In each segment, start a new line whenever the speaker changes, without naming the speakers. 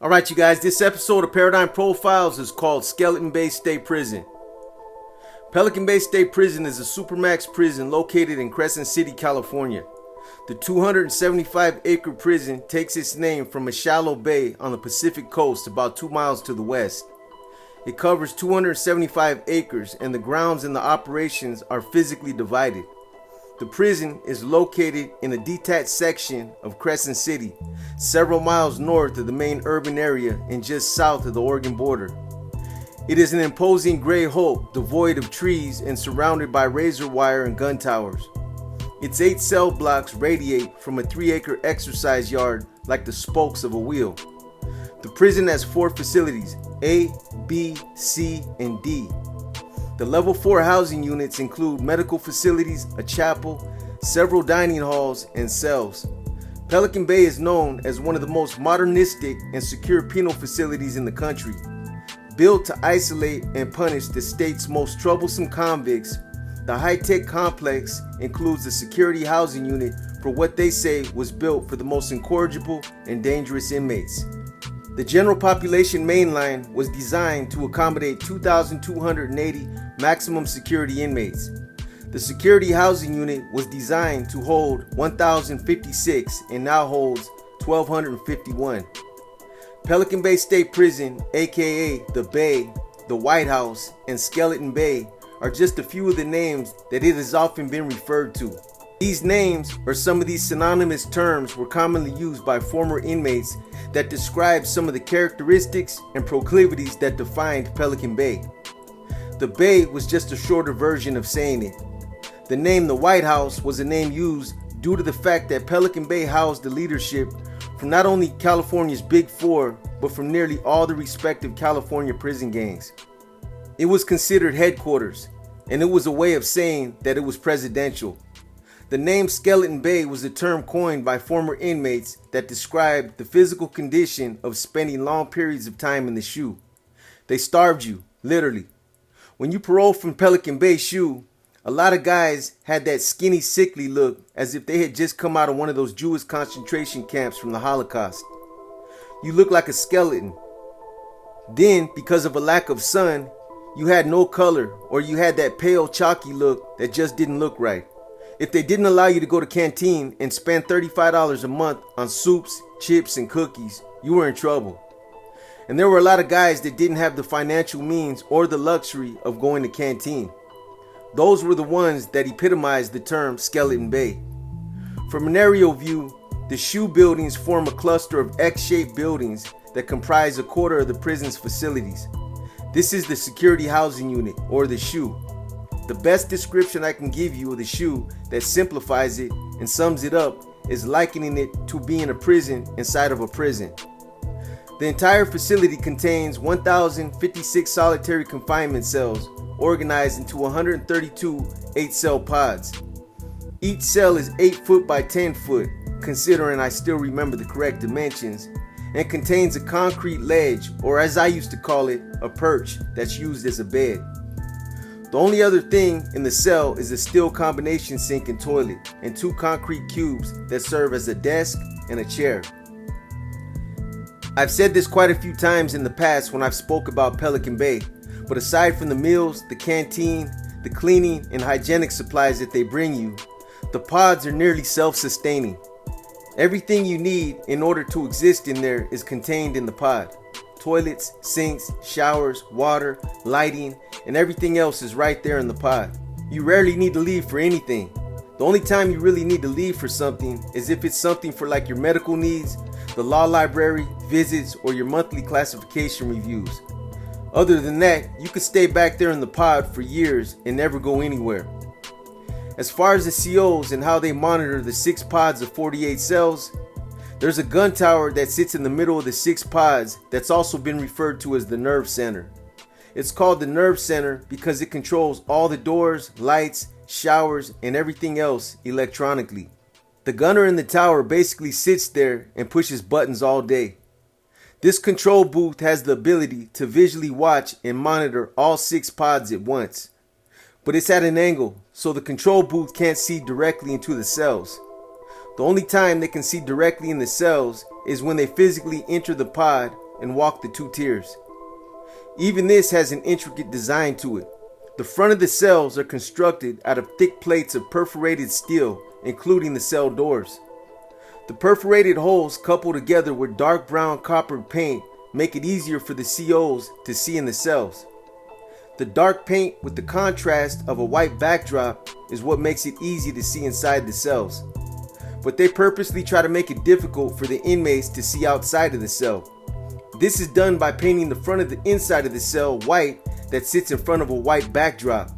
Alright you guys, this episode of Paradigm Profiles is called Skeleton Bay State Prison. Pelican Bay State Prison is a supermax prison located in Crescent City, California. The 275-acre prison takes its name from a shallow bay on the Pacific coast about 2 miles to the west. It covers 275 acres and the grounds and the operations are physically divided. The prison is located in a detached section of Crescent City, several miles north of the main urban area and just south of the Oregon border. It is an imposing gray hulk devoid of trees and surrounded by razor wire and gun towers. Its 8 cell blocks radiate from a 3-acre exercise yard like the spokes of a wheel. The prison has 4 facilities, A, B, C, and D. The level 4 housing units include medical facilities, a chapel, several dining halls, and cells. Pelican Bay is known as one of the most modernistic and secure penal facilities in the country. Built to isolate and punish the state's most troublesome convicts, the high-tech complex includes the security housing unit for what they say was built for the most incorrigible and dangerous inmates. The general population mainline was designed to accommodate 2,280 maximum security inmates. The security housing unit was designed to hold 1,056 and now holds 1,251. Pelican Bay State Prison, aka the Bay, the White House, and Skeleton Bay are just a few of the names that it has often been referred to. These names, or some of these synonymous terms, were commonly used by former inmates that describe some of the characteristics and proclivities that defined Pelican Bay. The Bay was just a shorter version of saying it. The name the White House was a name used due to the fact that Pelican Bay housed the leadership from not only California's Big Four, but from nearly all the respective California prison gangs. It was considered headquarters, and it was a way of saying that it was presidential. The name Skeleton Bay was a term coined by former inmates that described the physical condition of spending long periods of time in the SHU. They starved you, literally. When you paroled from Pelican Bay SHU, a lot of guys had that skinny, sickly look as if they had just come out of one of those Jewish concentration camps from the Holocaust. You looked like a skeleton. Then, because of a lack of sun, you had no color, or you had that pale, chalky look that just didn't look right. If they didn't allow you to go to canteen and spend $35 a month on soups, chips, and cookies, you were in trouble. And there were a lot of guys that didn't have the financial means or the luxury of going to canteen. Those were the ones that epitomized the term Skeleton Bay. From an aerial view, the SHU buildings form a cluster of X-shaped buildings that comprise a quarter of the prison's facilities. This is the security housing unit, or the SHU. The best description I can give you of the SHU that simplifies it and sums it up is likening it to being a prison inside of a prison. The entire facility contains 1,056 solitary confinement cells organized into 132 8-cell pods. Each cell is 8 foot by 10 foot, considering I still remember the correct dimensions, and contains a concrete ledge, or as I used to call it, a perch that's used as a bed. The only other thing in the cell is a steel combination sink and toilet, and 2 concrete cubes that serve as a desk and a chair. I've said this quite a few times in the past when I've spoke about Pelican Bay, but aside from the meals, the canteen, the cleaning, and hygienic supplies that they bring you, the pods are nearly self-sustaining. Everything you need in order to exist in there is contained in the pod. Toilets, sinks, showers, water, lighting, and everything else is right there in the pod. You rarely need to leave for anything. The only time you really need to leave for something is if it's something for like your medical needs, the law library, visits, or your monthly classification reviews. Other than that, you could stay back there in the pod for years and never go anywhere. As far as the COs and how they monitor the 6 pods of 48 cells, there's a gun tower that sits in the middle of the 6 pods that's also been referred to as the nerve center. It's called the nerve center because it controls all the doors, lights, showers, and everything else electronically. The gunner in the tower basically sits there and pushes buttons all day. This control booth has the ability to visually watch and monitor all 6 pods at once. But it's at an angle, so the control booth can't see directly into the cells. The only time they can see directly in the cells is when they physically enter the pod and walk the 2 tiers. Even this has an intricate design to it. The front of the cells are constructed out of thick plates of perforated steel, including the cell doors. The perforated holes coupled together with dark brown coppered paint make it easier for the COs to see in the cells. The dark paint with the contrast of a white backdrop is what makes it easy to see inside the cells. But they purposely try to make it difficult for the inmates to see outside of the cell. This is done by painting the front of the inside of the cell white that sits in front of a white backdrop.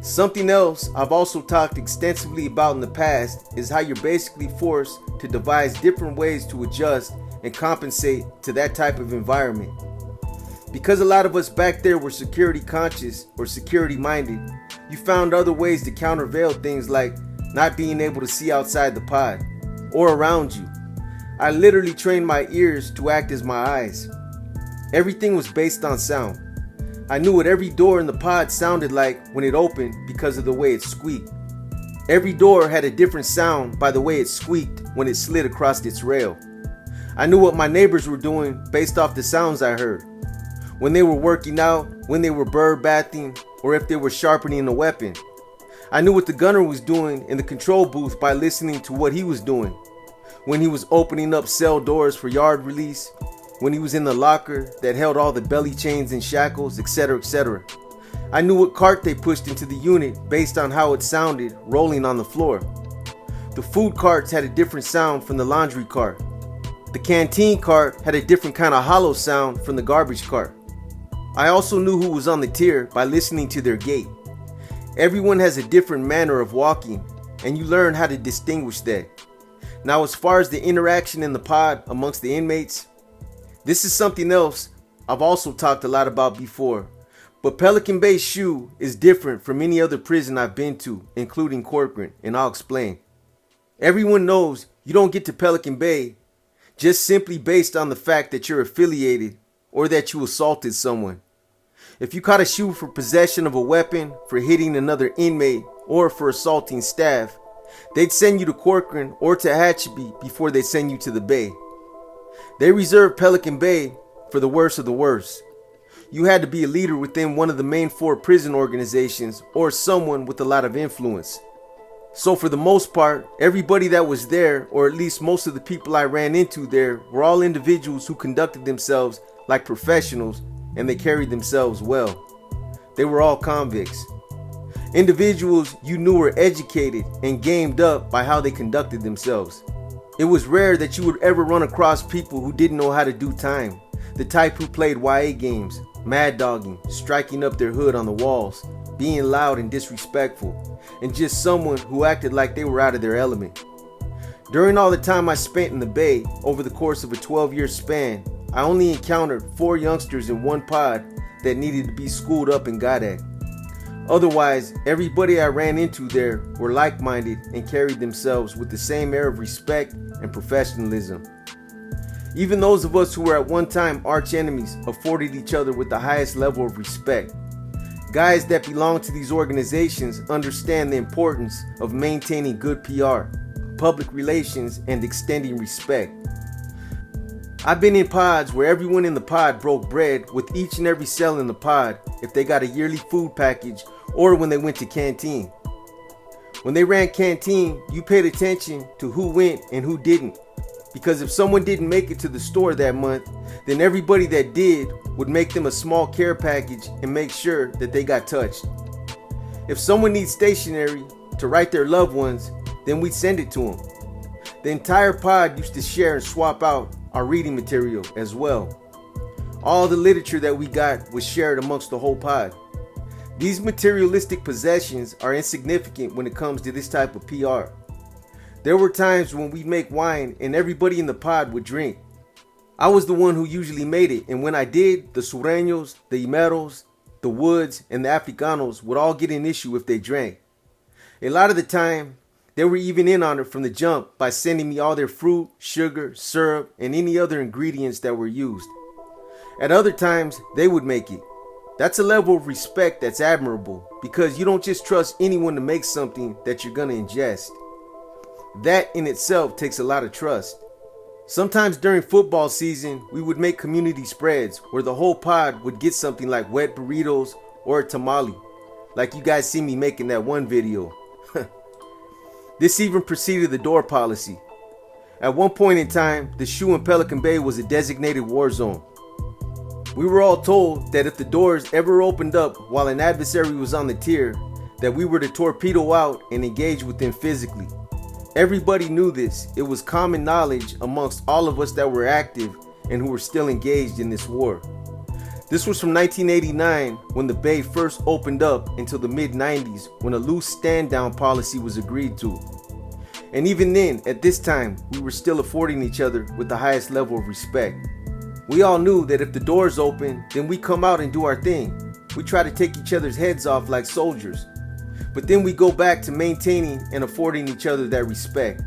Something else I've also talked extensively about in the past is how you're basically forced to devise different ways to adjust and compensate to that type of environment. Because a lot of us back there were security conscious or security minded, you found other ways to countervail things like not being able to see outside the pod or around you. I literally trained my ears to act as my eyes. Everything was based on sound. I knew what every door in the pod sounded like when it opened because of the way it squeaked. Every door had a different sound by the way it squeaked when it slid across its rail. I knew what my neighbors were doing based off the sounds I heard. When they were working out, when they were bird bathing, or if they were sharpening a weapon. I knew what the gunner was doing in the control booth by listening to what he was doing. When he was opening up cell doors for yard release, when he was in the locker that held all the belly chains and shackles, etc., etc. I knew what cart they pushed into the unit based on how it sounded rolling on the floor. The food carts had a different sound from the laundry cart. The canteen cart had a different kind of hollow sound from the garbage cart. I also knew who was on the tier by listening to their gait. Everyone has a different manner of walking, and you learn how to distinguish that. Now, as far as the interaction in the pod amongst the inmates, this is something else I've also talked a lot about before, but Pelican Bay SHU is different from any other prison I've been to, including Corcoran, and I'll explain. Everyone knows you don't get to Pelican Bay just simply based on the fact that you're affiliated or that you assaulted someone. If you caught a SHU for possession of a weapon, for hitting another inmate, or for assaulting staff, they'd send you to Corcoran or to Tehachapi before they send you to the Bay. They reserved Pelican Bay for the worst of the worst. You had to be a leader within one of the main 4 prison organizations or someone with a lot of influence. So for the most part, everybody that was there, or at least most of the people I ran into there, were all individuals who conducted themselves like professionals, and they carried themselves well. They were all convicts. Individuals you knew were educated and gamed up by how they conducted themselves. It was rare that you would ever run across people who didn't know how to do time. The type who played YA games, mad dogging, striking up their hood on the walls, being loud and disrespectful, and just someone who acted like they were out of their element. During all the time I spent in the Bay, over the course of a 12-year span, I only encountered 4 youngsters in one pod that needed to be schooled up and got at. Otherwise, everybody I ran into there were like-minded and carried themselves with the same air of respect and professionalism. Even those of us who were at one time arch enemies afforded each other with the highest level of respect. Guys that belong to these organizations understand the importance of maintaining good PR, public relations, and extending respect. I've been in pods where everyone in the pod broke bread with each and every cell in the pod if they got a yearly food package or when they went to canteen. When they ran canteen, you paid attention to who went and who didn't, because if someone didn't make it to the store that month, then everybody that did would make them a small care package and make sure that they got touched. If someone needs stationery to write their loved ones, then we'd send it to them. The entire pod used to share and swap out our reading material as well. All the literature that we got was shared amongst the whole pod. These materialistic possessions are insignificant when it comes to this type of PR. There were times when we'd make wine and everybody in the pod would drink. I was the one who usually made it, and when I did, the Sureños, the Imeros, the Woods, and the Africanos would all get an issue if they drank. A lot of the time, they were even in on it from the jump by sending me all their fruit, sugar, syrup, and any other ingredients that were used. At other times, they would make it. That's a level of respect that's admirable, because you don't just trust anyone to make something that you're gonna ingest. That in itself takes a lot of trust. Sometimes during football season, we would make community spreads where the whole pod would get something like wet burritos or a tamale, like you guys see me making that one video. This even preceded the door policy. At one point in time, the SHU in Pelican Bay was a designated war zone. We were all told that if the doors ever opened up while an adversary was on the tier, that we were to torpedo out and engage with them physically. Everybody knew this. It was common knowledge amongst all of us that were active and who were still engaged in this war. This was from 1989 when the Bay first opened up until the mid-90s when a loose stand-down policy was agreed to. And even then, at this time, we were still affording each other with the highest level of respect. We all knew that if the doors open, then we come out and do our thing. We try to take each other's heads off like soldiers. But then we go back to maintaining and affording each other that respect.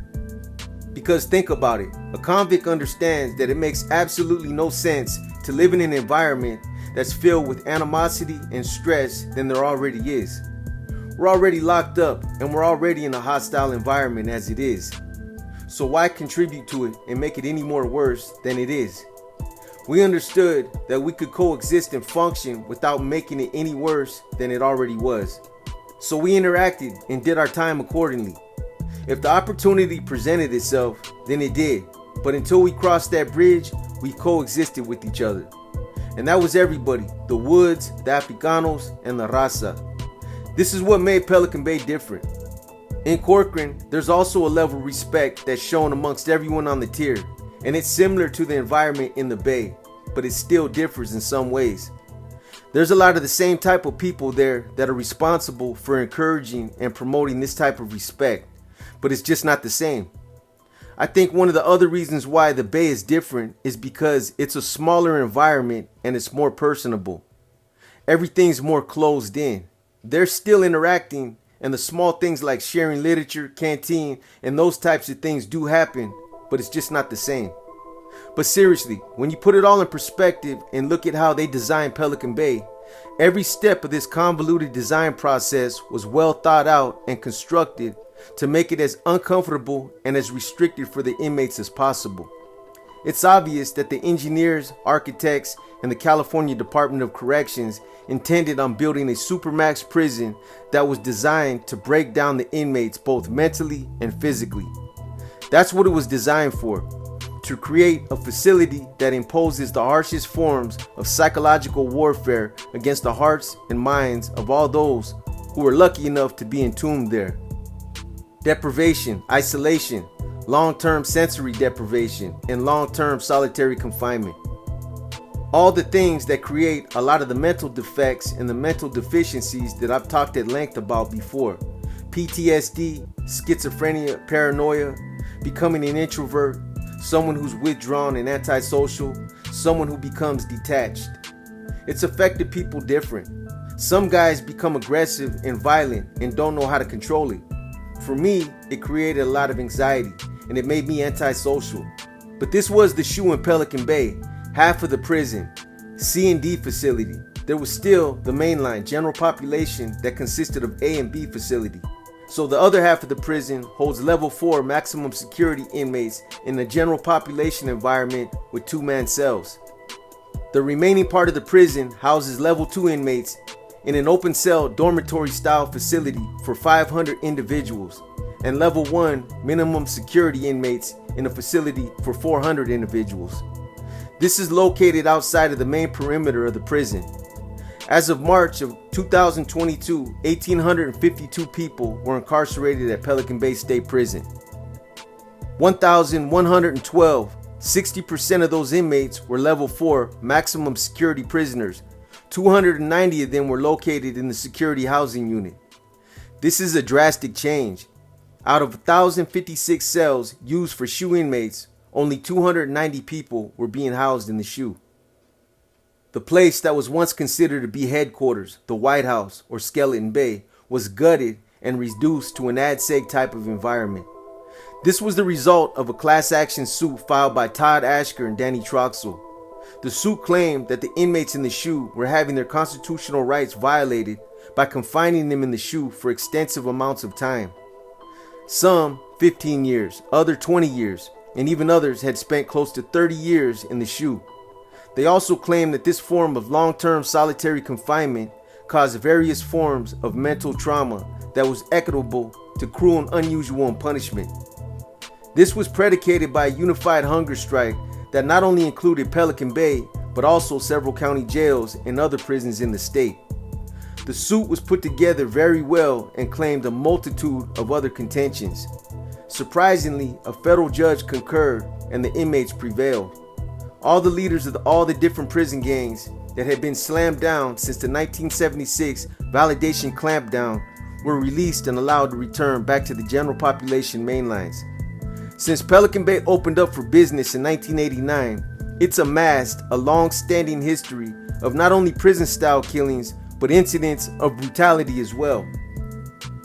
Because think about it, a convict understands that it makes absolutely no sense to live in an environment that's filled with animosity and stress than there already is. We're already locked up and we're already in a hostile environment as it is. So why contribute to it and make it any more worse than it is? We understood that we could coexist and function without making it any worse than it already was. So we interacted and did our time accordingly. If the opportunity presented itself, then it did. But until we crossed that bridge, we coexisted with each other. And that was everybody, the Woods, the Africanos, and the Raza. This is what made Pelican Bay different. In Corcoran, there's also a level of respect that's shown amongst everyone on the tier, and it's similar to the environment in the Bay, but it still differs in some ways. There's a lot of the same type of people there that are responsible for encouraging and promoting this type of respect, but it's just not the same. I think one of the other reasons why the Bay is different is because it's a smaller environment and it's more personable. Everything's more closed in. They're still interacting, and the small things like sharing literature, canteen, and those types of things do happen, but it's just not the same. But seriously, when you put it all in perspective and look at how they designed Pelican Bay, every step of this convoluted design process was well thought out and constructed to make it as uncomfortable and as restricted for the inmates as possible. It's obvious that the engineers, architects, and the California Department of Corrections intended on building a supermax prison that was designed to break down the inmates both mentally and physically. That's what it was designed for, to create a facility that imposes the harshest forms of psychological warfare against the hearts and minds of all those who were lucky enough to be entombed there. Deprivation, isolation, long-term sensory deprivation, and long-term solitary confinement. All the things that create a lot of the mental defects and the mental deficiencies that I've talked at length about before. PTSD, schizophrenia, paranoia, becoming an introvert, someone who's withdrawn and antisocial, someone who becomes detached. It's affected people different. Some guys become aggressive and violent and don't know how to control it. For me, it created a lot of anxiety and it made me antisocial. But this was the SHU in Pelican Bay, half of the prison, C&D facility. There was still the mainline general population that consisted of A and B facility. So the other half of the prison holds level 4 maximum security inmates in the general population environment with 2-man cells. The remaining part of the prison houses level 2 inmates in an open cell dormitory style facility for 500 individuals, and level 1 minimum security inmates in a facility for 400 individuals. This is located outside of the main perimeter of the prison. As of March of 2022, 1,852 people were incarcerated at Pelican Bay State Prison. 1,112, 60% of those inmates were level 4 maximum security prisoners. 290 of them were located in the security housing unit. This is a drastic change. Out of 1,056 cells used for SHU inmates, only 290 people were being housed in the SHU. The place that was once considered to be headquarters, the White House or Skeleton Bay, was gutted and reduced to an ADSEG type of environment. This was the result of a class action suit filed by Todd Ashker and Danny Troxel. The suit claimed that the inmates in the SHU were having their constitutional rights violated by confining them in the SHU for extensive amounts of time. Some 15 years, other 20 years, and even others had spent close to 30 years in the SHU. They also claimed that this form of long-term solitary confinement caused various forms of mental trauma that was equitable to cruel and unusual punishment. This was predicated by a unified hunger strike that not only included Pelican Bay, but also several county jails and other prisons in the state. The suit was put together very well and claimed a multitude of other contentions. Surprisingly, a federal judge concurred and the inmates prevailed. All the leaders of all the different prison gangs that had been slammed down since the 1976 validation clampdown were released and allowed to return back to the general population mainlines. Since Pelican Bay opened up for business in 1989, it's amassed a long-standing history of not only prison-style killings, but incidents of brutality as well.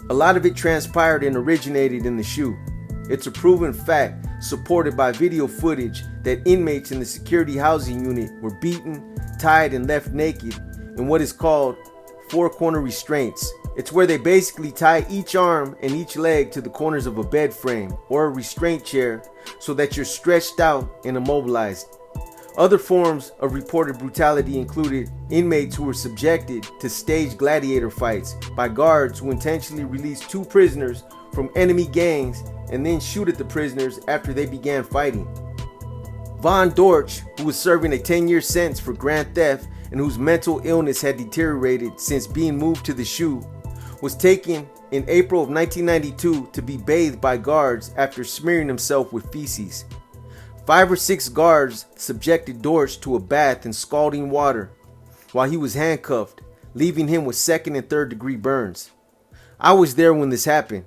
A lot of it transpired and originated in the SHU. It's a proven fact, supported by video footage, that inmates in the security housing unit were beaten, tied, and left naked in what is called four-corner restraints. It's where they basically tie each arm and each leg to the corners of a bed frame or a restraint chair so that you're stretched out and immobilized. Other forms of reported brutality included inmates who were subjected to staged gladiator fights by guards who intentionally released two prisoners from enemy gangs and then shoot at the prisoners after they began fighting. Von Dorch, who was serving a 10-year sentence for grand theft and whose mental illness had deteriorated since being moved to the SHU, was taken in April of 1992 to be bathed by guards after smearing himself with feces. 5 or 6 guards subjected Dorch to a bath in scalding water while he was handcuffed, leaving him with 2nd and 3rd degree burns. I was there when this happened.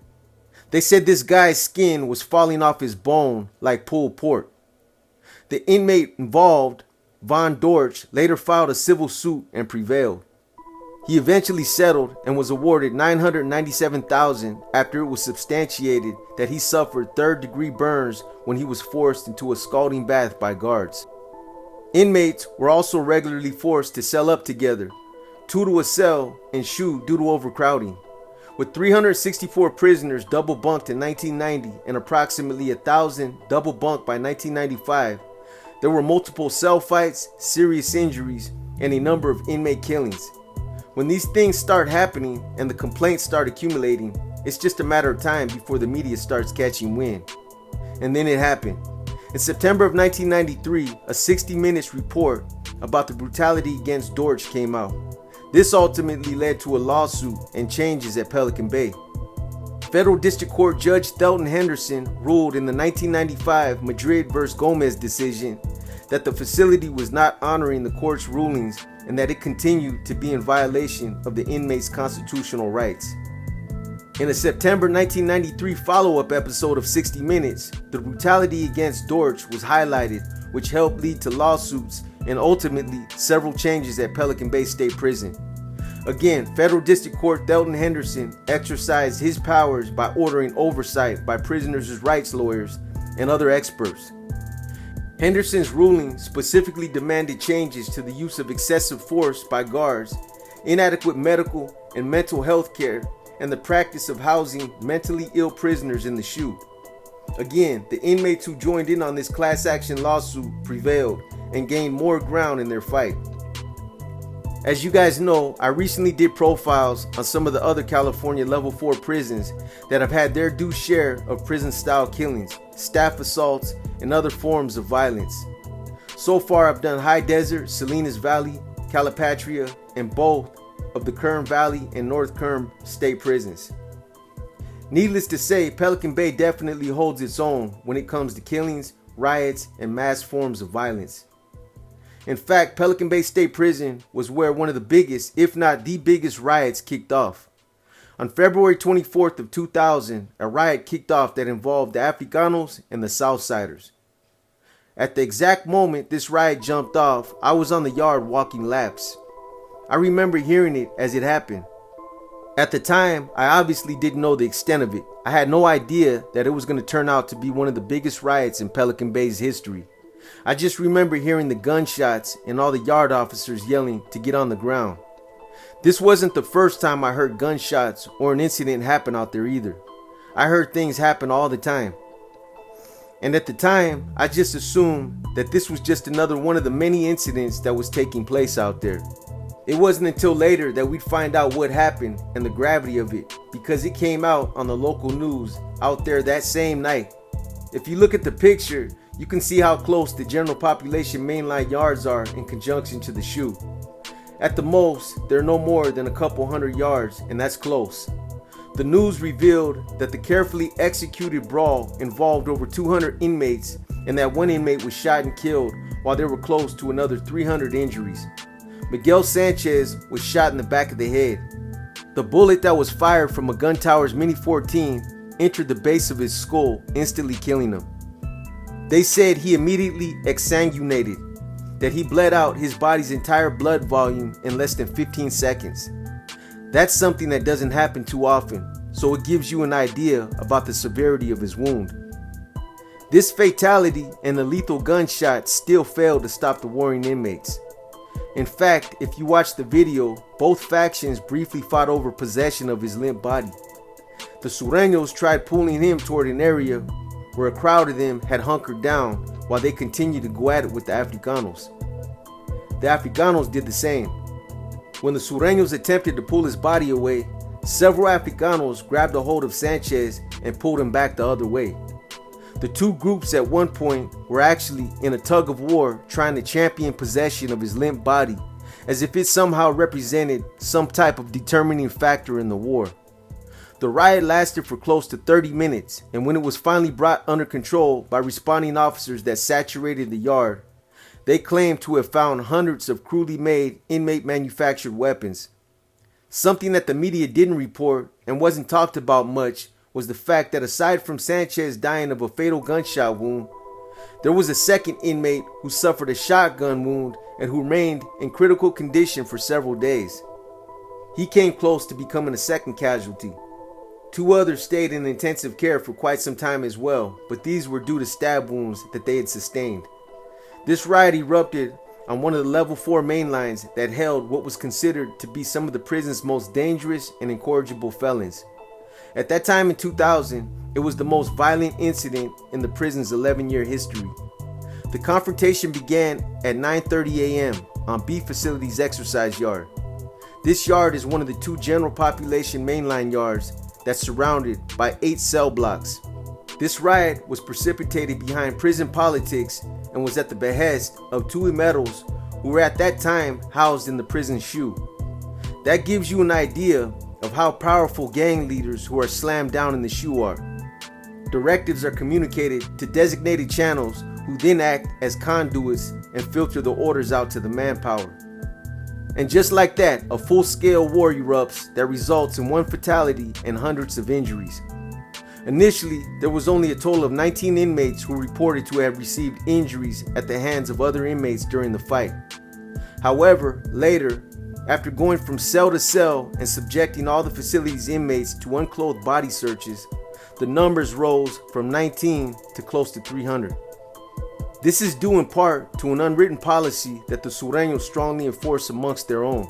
They said this guy's skin was falling off his bone like pulled pork. The inmate involved, Von Dorch, later filed a civil suit and prevailed. He eventually settled and was awarded $997,000 after it was substantiated that he suffered 3rd degree burns when he was forced into a scalding bath by guards. Inmates were also regularly forced to cell up together, 2 to a cell in SHU due to overcrowding. With 364 prisoners double bunked in 1990 and approximately 1,000 double bunked by 1995, there were multiple cell fights, serious injuries, and a number of inmate killings. When these things start happening and the complaints start accumulating, it's just a matter of time before the media starts catching wind. And then it happened. In September of 1993, a 60 Minutes report about the brutality against Dorch came out. This ultimately led to a lawsuit and changes at Pelican Bay. Federal District Court Judge Thelton Henderson ruled in the 1995 Madrid v. Gomez decision that the facility was not honoring the court's rulings and that it continued to be in violation of the inmates' constitutional rights. In a September 1993 follow-up episode of 60 Minutes, the brutality against Dorch was highlighted, which helped lead to lawsuits and ultimately several changes at Pelican Bay State Prison. Again, Federal District Court Thelton Henderson exercised his powers by ordering oversight by prisoners' rights lawyers and other experts. Henderson's ruling specifically demanded changes to the use of excessive force by guards, inadequate medical and mental health care, and the practice of housing mentally ill prisoners in the SHU. Again, the inmates who joined in on this class action lawsuit prevailed and gained more ground in their fight. As you guys know, I recently did profiles on some of the other California level 4 prisons that have had their due share of prison-style killings, staff assaults, and other forms of violence. So far, I've done High Desert, Salinas Valley, Calipatria, and both of the Kern Valley and North Kern state prisons. Needless to say, Pelican Bay definitely holds its own when it comes to killings, riots, and mass forms of violence. In fact, Pelican Bay State Prison was where one of the biggest, if not the biggest, riots kicked off. On February 24th of 2000, a riot kicked off that involved the Africanos and the Southsiders. At the exact moment this riot jumped off, I was on the yard walking laps. I remember hearing it as it happened. At the time, I obviously didn't know the extent of it. I had no idea that it was going to turn out to be one of the biggest riots in Pelican Bay's history. I just remember hearing the gunshots and all the yard officers yelling to get on the ground. This wasn't the first time I heard gunshots or an incident happen out there either. I heard things happen all the time. And at the time, I just assumed that this was just another one of the many incidents that was taking place out there. It wasn't until later that we'd find out what happened and the gravity of it, because it came out on the local news out there that same night. If you look at the picture, you can see how close the general population mainline yards are in conjunction to the shoe. At the most, they're no more than a couple hundred yards, and that's close. The news revealed that the carefully executed brawl involved over 200 inmates, and that one inmate was shot and killed while there were close to another 300 injuries. Miguel Sanchez was shot in the back of the head. The bullet that was fired from a gun tower's Mini 14 entered the base of his skull, instantly killing him. They said he immediately exsanguinated, that he bled out his body's entire blood volume in less than 15 seconds. That's something that doesn't happen too often, so it gives you an idea about the severity of his wound. This fatality and the lethal gunshot still failed to stop the warring inmates. In fact, if you watch the video, both factions briefly fought over possession of his limp body. The Sureños tried pulling him toward an area where a crowd of them had hunkered down while they continued to go at it with the Africanos. The Africanos did the same. When the Sureños attempted to pull his body away, several Africanos grabbed a hold of Sanchez and pulled him back the other way. The two groups at one point were actually in a tug of war trying to champion possession of his limp body, as if it somehow represented some type of determining factor in the war. The riot lasted for close to 30 minutes, and when it was finally brought under control by responding officers that saturated the yard, they claimed to have found hundreds of crudely made inmate manufactured weapons. Something that the media didn't report and wasn't talked about much was the fact that aside from Sanchez dying of a fatal gunshot wound, there was a second inmate who suffered a shotgun wound and who remained in critical condition for several days. He came close to becoming a second casualty. Two others stayed in intensive care for quite some time as well, but these were due to stab wounds that they had sustained. This riot erupted on one of the level 4 main lines that held what was considered to be some of the prison's most dangerous and incorrigible felons. At that time in 2000, it was the most violent incident in the prison's 11-year history. The confrontation began at 9:30 a.m. on B Facility's exercise yard. This yard is one of the two general population mainline yards that's surrounded by 8 cell blocks. This riot was precipitated behind prison politics and was at the behest of two imeros who were at that time housed in the prison shoe. That gives you an idea of how powerful gang leaders who are slammed down in the shoe are. Directives are communicated to designated channels who then act as conduits and filter the orders out to the manpower. And just like that, a full-scale war erupts that results in one fatality and hundreds of injuries. Initially, there was only a total of 19 inmates who reported to have received injuries at the hands of other inmates during the fight. However, later, after going from cell to cell and subjecting all the facility's inmates to unclothed body searches, the numbers rose from 19 to close to 300. This is due in part to an unwritten policy that the Sureños strongly enforce amongst their own.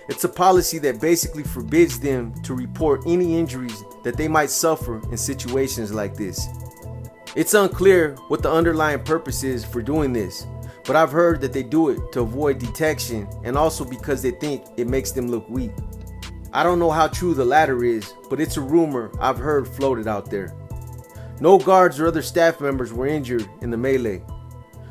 It's a policy that basically forbids them to report any injuries that they might suffer in situations like this. It's unclear what the underlying purpose is for doing this, but I've heard that they do it to avoid detection and also because they think it makes them look weak. I don't know how true the latter is, but it's a rumor I've heard floated out there. No guards or other staff members were injured in the melee.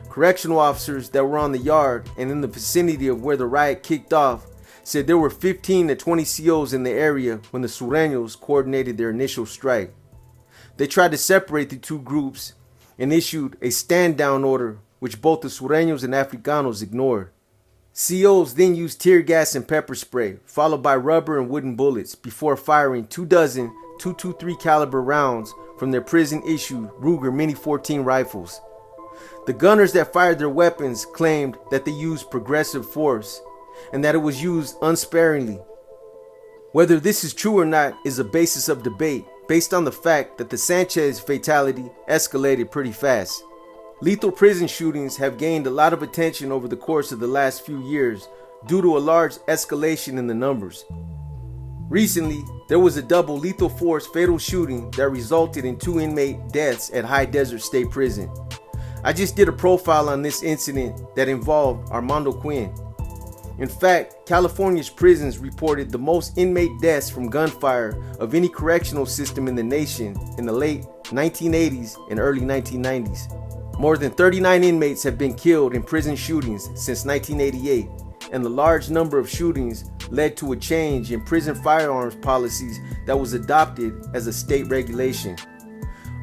Correctional officers that were on the yard and in the vicinity of where the riot kicked off said there were 15 to 20 COs in the area when the Sureños coordinated their initial strike. They tried to separate the two groups and issued a stand-down order, which both the Sureños and Africanos ignored. COs then used tear gas and pepper spray, followed by rubber and wooden bullets, before firing 24 .223 caliber rounds from their prison-issued Ruger Mini 14 rifles. The gunners that fired their weapons claimed that they used progressive force and that it was used unsparingly. Whether this is true or not is a basis of debate based on the fact that the Sanchez fatality escalated pretty fast. Lethal prison shootings have gained a lot of attention over the course of the last few years due to a large escalation in the numbers. Recently, there was a double lethal force fatal shooting that resulted in 2 inmate deaths at High Desert State Prison. I just did a profile on this incident that involved Armando Quinn. In fact, California's prisons reported the most inmate deaths from gunfire of any correctional system in the nation in the late 1980s and early 1990s. More than 39 inmates have been killed in prison shootings since 1988, and the large number of shootings led to a change in prison firearms policies that was adopted as a state regulation.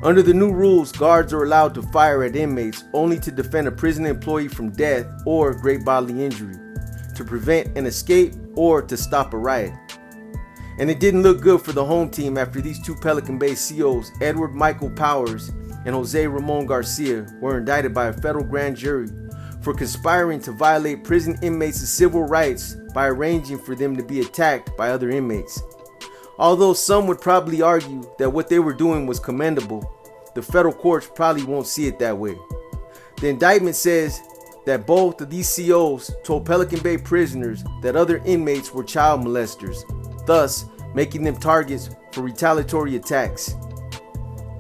Under the new rules, guards are allowed to fire at inmates only to defend a prison employee from death or great bodily injury, to prevent an escape, or to stop a riot. And it didn't look good for the home team after these 2 Pelican Bay COs, Edward Michael Powers and Jose Ramon Garcia, were indicted by a federal grand jury for conspiring to violate prison inmates' civil rights by arranging for them to be attacked by other inmates. Although some would probably argue that what they were doing was commendable, the federal courts probably won't see it that way. The indictment says that both of these COs told Pelican Bay prisoners that other inmates were child molesters, thus making them targets for retaliatory attacks.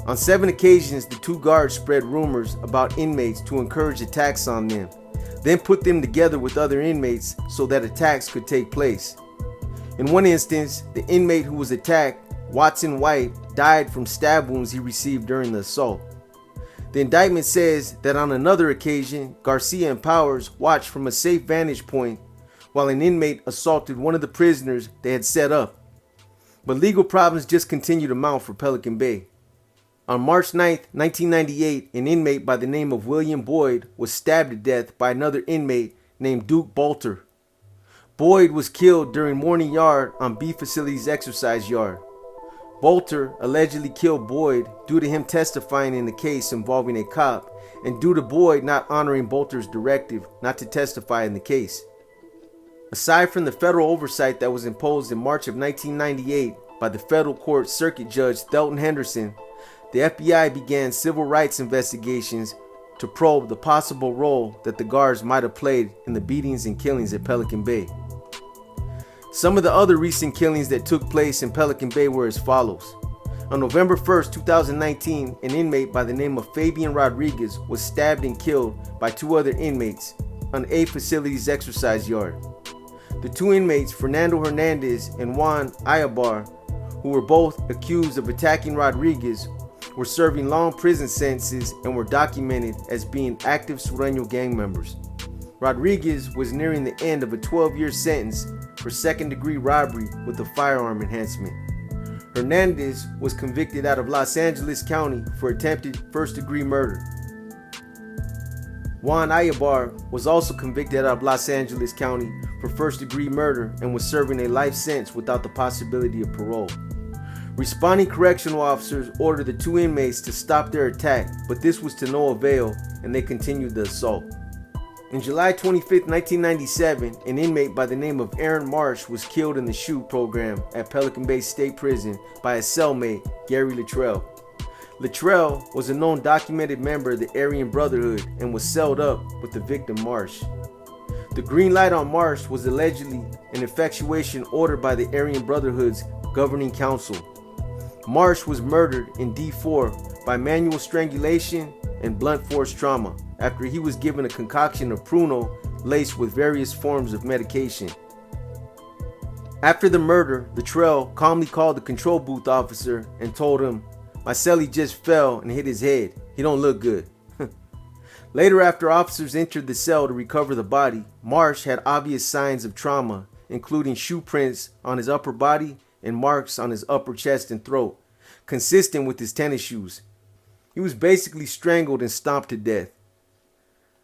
On 7 occasions, the 2 guards spread rumors about inmates to encourage attacks on them, then put them together with other inmates so that attacks could take place. In one instance, the inmate who was attacked, Watson White, died from stab wounds he received during the assault. The indictment says that on another occasion, Garcia and Powers watched from a safe vantage point while an inmate assaulted one of the prisoners they had set up. But legal problems just continue to mount for Pelican Bay. On March 9, 1998, an inmate by the name of William Boyd was stabbed to death by another inmate named Duke Bolter. Boyd was killed during morning yard on B Facility's exercise yard. Bolter allegedly killed Boyd due to him testifying in the case involving a cop and due to Boyd not honoring Bolter's directive not to testify in the case. Aside from the federal oversight that was imposed in March of 1998 by the federal court circuit judge Thelton Henderson, the FBI began civil rights investigations to probe the possible role that the guards might have played in the beatings and killings at Pelican Bay. Some of the other recent killings that took place in Pelican Bay were as follows. On November 1st, 2019, an inmate by the name of Fabian Rodriguez was stabbed and killed by 2 other inmates on A Facility's exercise yard. The 2 inmates, Fernando Hernandez and Juan Ayabar, who were both accused of attacking Rodriguez, were serving long prison sentences and were documented as being active Sureño gang members. Rodriguez was nearing the end of a 12-year sentence for second-degree robbery with a firearm enhancement. Hernandez was convicted out of Los Angeles County for attempted first-degree murder. Juan Ayabar was also convicted out of Los Angeles County for first-degree murder and was serving a life sentence without the possibility of parole. Responding correctional officers ordered the 2 inmates to stop their attack, but this was to no avail and they continued the assault. On July 25, 1997, an inmate by the name of Aaron Marsh was killed in the SHOOT program at Pelican Bay State Prison by his cellmate, Gary Luttrell. Luttrell was a known documented member of the Aryan Brotherhood and was celled up with the victim Marsh. The green light on Marsh was allegedly an effectuation ordered by the Aryan Brotherhood's governing council. Marsh was murdered in D4 by manual strangulation and blunt force trauma after he was given a concoction of pruno laced with various forms of medication. After the murder, Luttrell calmly called the control booth officer and told him, "My cellie just fell and hit his head. He don't look good." Later, after officers entered the cell to recover the body, Marsh had obvious signs of trauma, including shoe prints on his upper body and marks on his upper chest and throat, consistent with his tennis shoes. He was basically strangled and stomped to death.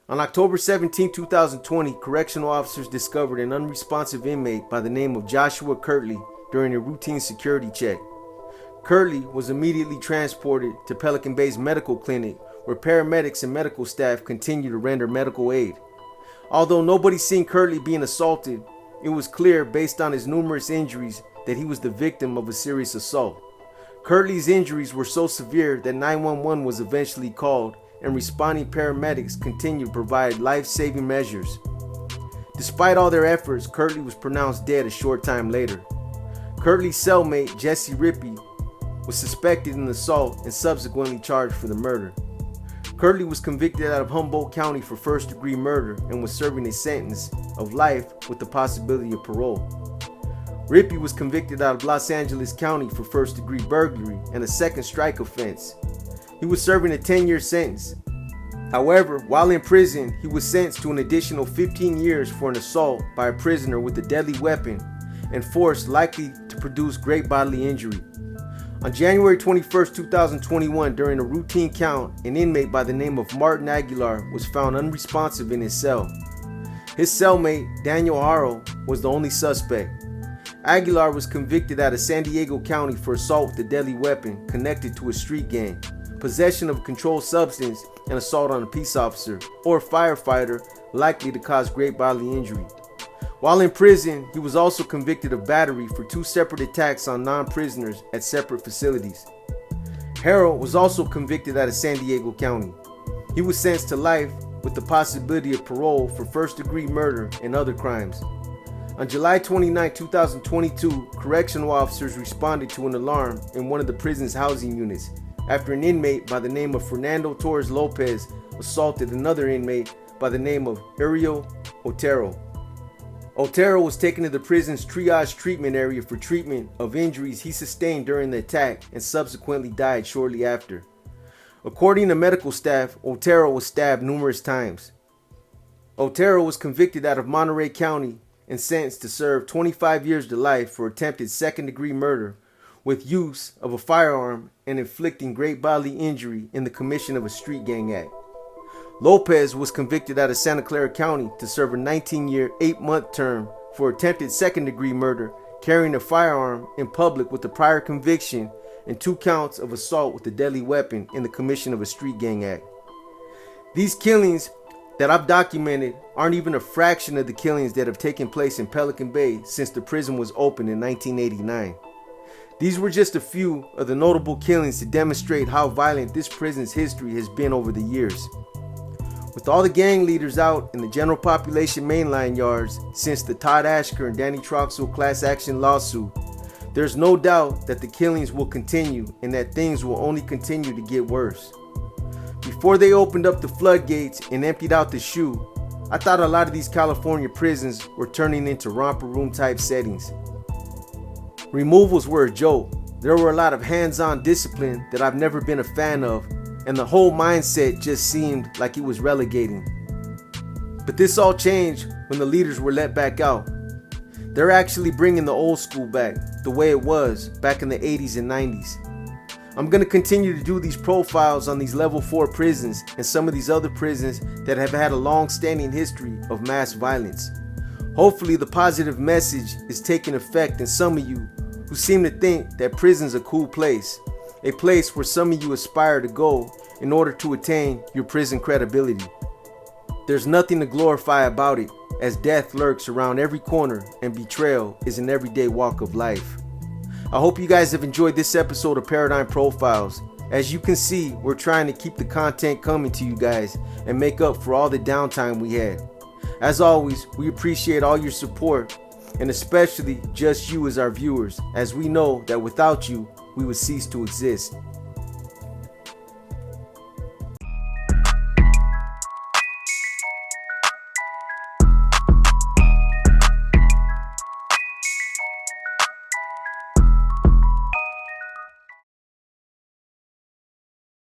On October 17, 2020, correctional officers discovered an unresponsive inmate by the name of Joshua Kirtley during a routine security check. Kirtley was immediately transported to Pelican Bay's medical clinic, where paramedics and medical staff continue to render medical aid. Although nobody seen Kirtley being assaulted, it was clear based on his numerous injuries that he was the victim of a serious assault. Kirtley's injuries were so severe that 911 was eventually called, and responding paramedics continued to provide life-saving measures. Despite all their efforts, Kirtley was pronounced dead a short time later. Curtley's cellmate, Jesse Rippey, was suspected in assault and subsequently charged for the murder. Curtley was convicted out of Humboldt County for first-degree murder and was serving a sentence of life with the possibility of parole. Rippey was convicted out of Los Angeles County for first-degree burglary and a second strike offense. He was serving a 10-year sentence. However, while in prison, he was sentenced to an additional 15 years for an assault by a prisoner with a deadly weapon and force likely to produce great bodily injury. On January 21, 2021, during a routine count, an inmate by the name of Martin Aguilar was found unresponsive in his cell. His cellmate, Daniel Haro, was the only suspect. Aguilar was convicted out of San Diego County for assault with a deadly weapon connected to a street gang, possession of a controlled substance, and assault on a peace officer or firefighter likely to cause great bodily injury. While in prison, he was also convicted of battery for 2 separate attacks on non-prisoners at separate facilities. Harold was also convicted out of San Diego County. He was sentenced to life with the possibility of parole for first-degree murder and other crimes. On July 29, 2022, correctional officers responded to an alarm in one of the prison's housing units after an inmate by the name of Fernando Torres Lopez assaulted another inmate by the name of Uriel Otero. Otero was taken to the prison's triage treatment area for treatment of injuries he sustained during the attack and subsequently died shortly after. According to medical staff, Otero was stabbed numerous times. Otero was convicted out of Monterey County and sentenced to serve 25 years to life for attempted second-degree murder with use of a firearm and inflicting great bodily injury in the commission of a street gang act. Lopez was convicted out of Santa Clara County to serve a 19-year, 8-month term for attempted second-degree murder, carrying a firearm in public with a prior conviction, and 2 counts of assault with a deadly weapon in the commission of a street gang act. These killings that I've documented aren't even a fraction of the killings that have taken place in Pelican Bay since the prison was opened in 1989. These were just a few of the notable killings to demonstrate how violent this prison's history has been over the years. With all the gang leaders out in the general population mainline yards since the Todd Ashker and Danny Troxel class action lawsuit, there's no doubt that the killings will continue and that things will only continue to get worse. Before they opened up the floodgates and emptied out the shoe, I thought a lot of these California prisons were turning into romper room type settings. Removals were a joke. There were a lot of hands-on discipline that I've never been a fan of, and the whole mindset just seemed like it was relegating. But this all changed when the leaders were let back out. They're actually bringing the old school back, the way it was back in the 80s and 90s. I'm going to continue to do these profiles on these level 4 prisons and some of these other prisons that have had a long-standing history of mass violence. Hopefully the positive message is taking effect in some of you who seem to think that prison's a cool place. A place where some of you aspire to go in order to attain your prison credibility. There's nothing to glorify about it, as death lurks around every corner and betrayal is an everyday walk of life. I hope you guys have enjoyed this episode of Paradigm Profiles. As you can see, we're trying to keep the content coming to you guys and make up for all the downtime we had. As always, we appreciate all your support, and especially just you as our viewers, as we know that without you, we would cease to exist.